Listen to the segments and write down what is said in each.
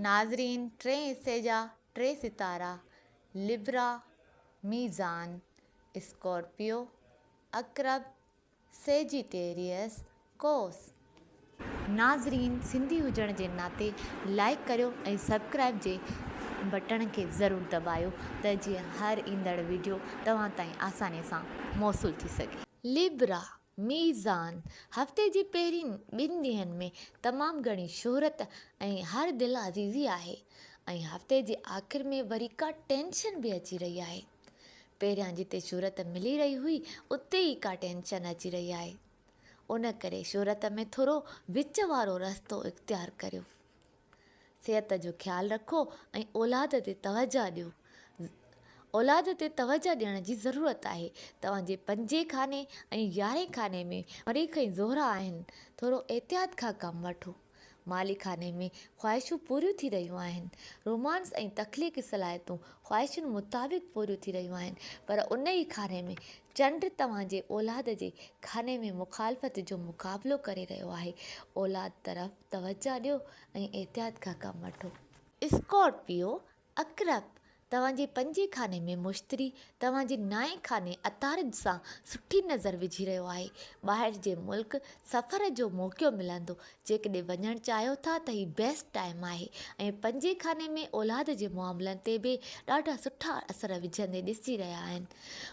नाज़रीन, टे हिस्से जा टे सितारा लिब्रा, मीज़ान, स्कॉर्पियो, अक़रब, सेजिटेरियस, कोस। नाज़रीन, सिंधी हुजण जे नाते लाइक करियो ऐं सब्सक्राइब जे बटन खे ज़रूरु दॿायो त जीअं हर ईंदड़ वीडियो तव्हां ताईं आसानी सां मौसूल थी सघे। लिब्रा, मीज़ान हफ़्ते जी पहिरीं 2 ॾींहंनि में तमामु घणी शोहरत ऐं हर दिलि अज़ीज़ी आहे ऐं हफ़्ते जे आख़िर में वरी का टेंशन बि अची रही आहे। पहिरियां जिते शोहरत मिली रही हुई उते ई का टेंशन अची रही आहे। उन करे शोहरत में थोरो विच वारो रस्तो इख़्तियार करियो। सिहत जो ख़्यालु रखो ऐं औलाद ते तवजो ॾियो। औलाद ते तवजो ॾियण जी ज़रूरत आहे। तव्हांजे 5 खाने ऐं 11 खाने में मरीख़ ऐं ज़ोहरा आहिनि। थोरो एहतियात खां कमु वठो। माली खाने में ख़्वाहिशूं पूरियूं थी रहियूं आहिनि। रोमांस ऐं तख़लीक़ी सलाहियतूं ख़्वाहिशुनि मुताबिक़ पूरियूं थी रहियूं आहिनि, पर उन ई खाने में चंड तव्हांजे औलाद जे खाने में मुखालफ़त जो मुक़ाबिलो करे रहियो आहे। औलाद तरफ़ तवजो ॾियो ऐं एहतियात खां कमु वठो। स्कॉर्पियो, अक़रब तव्हांजे 5 खाने में मुश्तरी तव्हांजे 9 खाने अतारिद सां सुठी नज़र विझी रहियो आहे। ॿाहिरि जे मुल्क सफ़र जो मौक़ो मिलंदो। जेकॾहिं वञणु चाहियो था त हीउ बेस्ट टाइम आहे ऐं 5 खाने में औलाद जे मामलनि ते बि ॾाढा सुठा असर विझंदे ॾिसी रहिया आहिनि।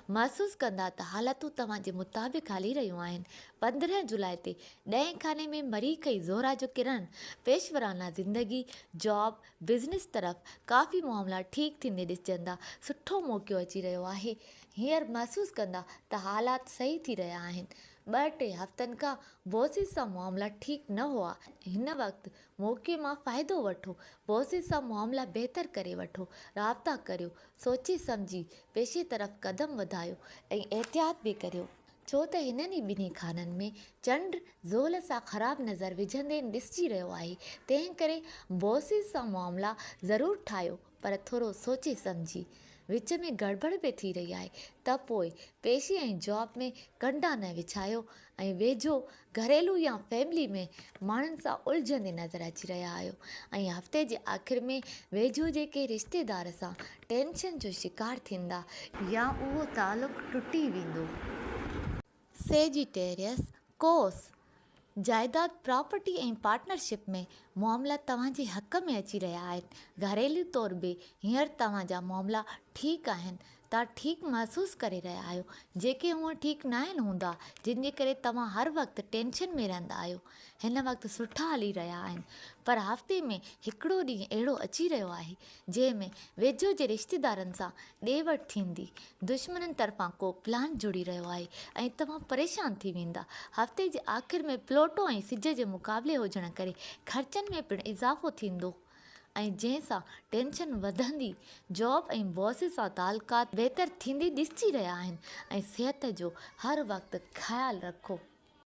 महसूसु कंदा त हालतूं तव्हांजे मुताबिक़ हली रहियूं आहिनि। 15 जुलाई ते 10 खाने में मरीख़ ऐं ज़ोहरा जो किरण पेशवराना ज़िंदगी, जॉब, बिज़नेस तरफ़ काफ़ी मामला ठीकु थींदे ॾिसजंदा। सुठो मौक़ो अची रहियो आहे। हींअर महसूसु कंदा त हालात सही थी रहिया आहिनि। 2-3 हफ़्तनि खां बॉसिस सां मामला ठीकु न हुआ। हिन वक़्तु मौक़े मां फ़ाइदो वठो। बॉसिस सां मामला बहितर करे वठो। राब्ता करियो। सोचे सम्झी पेशे तरफ़ क़दम वधायो ऐं एहतियात बि करियो, छो त हिननि ई 2 खाननि में चंड ज़ोल सां ख़राबु नज़र विझंदे ॾिसिजी रहियो आहे। तंहिं करे बॉसिस सां मामला ज़रूरु ठाहियो, पर थोरो सोचे सम्झी। विच में गड़बड़ बि थी रही आहे त पोइ पेशे ऐं जॉब में कंडा न विछायो ऐं वेझो घरेलू या फैमिली में माण्हुनि सां उलझंदे नज़र अची रहिया आहियो ऐं हफ़्ते जे आख़िर में वेझो जेके रिश्तेदार सां टेंशन जो शिकार थींदा या उहो तालुक़ु टुटी वेंदो। सेजिटेरियस, कोस जाइदाद, प्रॉपर्टी ऐं पार्टनरशिप में मामला तव्हांजे हक़ में अची रहिया आहिनि। घरेलू तौर बि हींअर तव्हांजा मामला ठीकु आहिनि। तव्हां ठीकु महसूसु करे रहिया आहियो, जेके हूअं ठीकु न आहिनि हूंदा, जिन जे करे तव्हां हर वक़्तु टेंशन में रहंदा आहियो। हिन वक़्तु सुठा हली रहिया आहिनि, पर हफ़्ते में हिकिड़ो ॾींहुं अहिड़ो अची रहियो आहे जंहिंमें वेझो जे रिश्तेदारनि सां ॾे वठि थींदी। दुश्मननि तरफ़ां को प्लान जुड़ी रहियो आहे ऐं तव्हां परेशान थी वेंदा। हफ़्ते जे आख़िर में प्लोटो ऐं सिज जे मुक़ाबले हुजण करे ख़र्चनि में पिणु इज़ाफ़ो थींदो ऐं जंहिंसां टेंशन वधंदी। जॉब ऐं बॉस सां तालुकात बहितर थींदी ॾिसिजी रहिया आहिनि ऐं सिहत जो हर वक़्तु ख़्यालु रखो।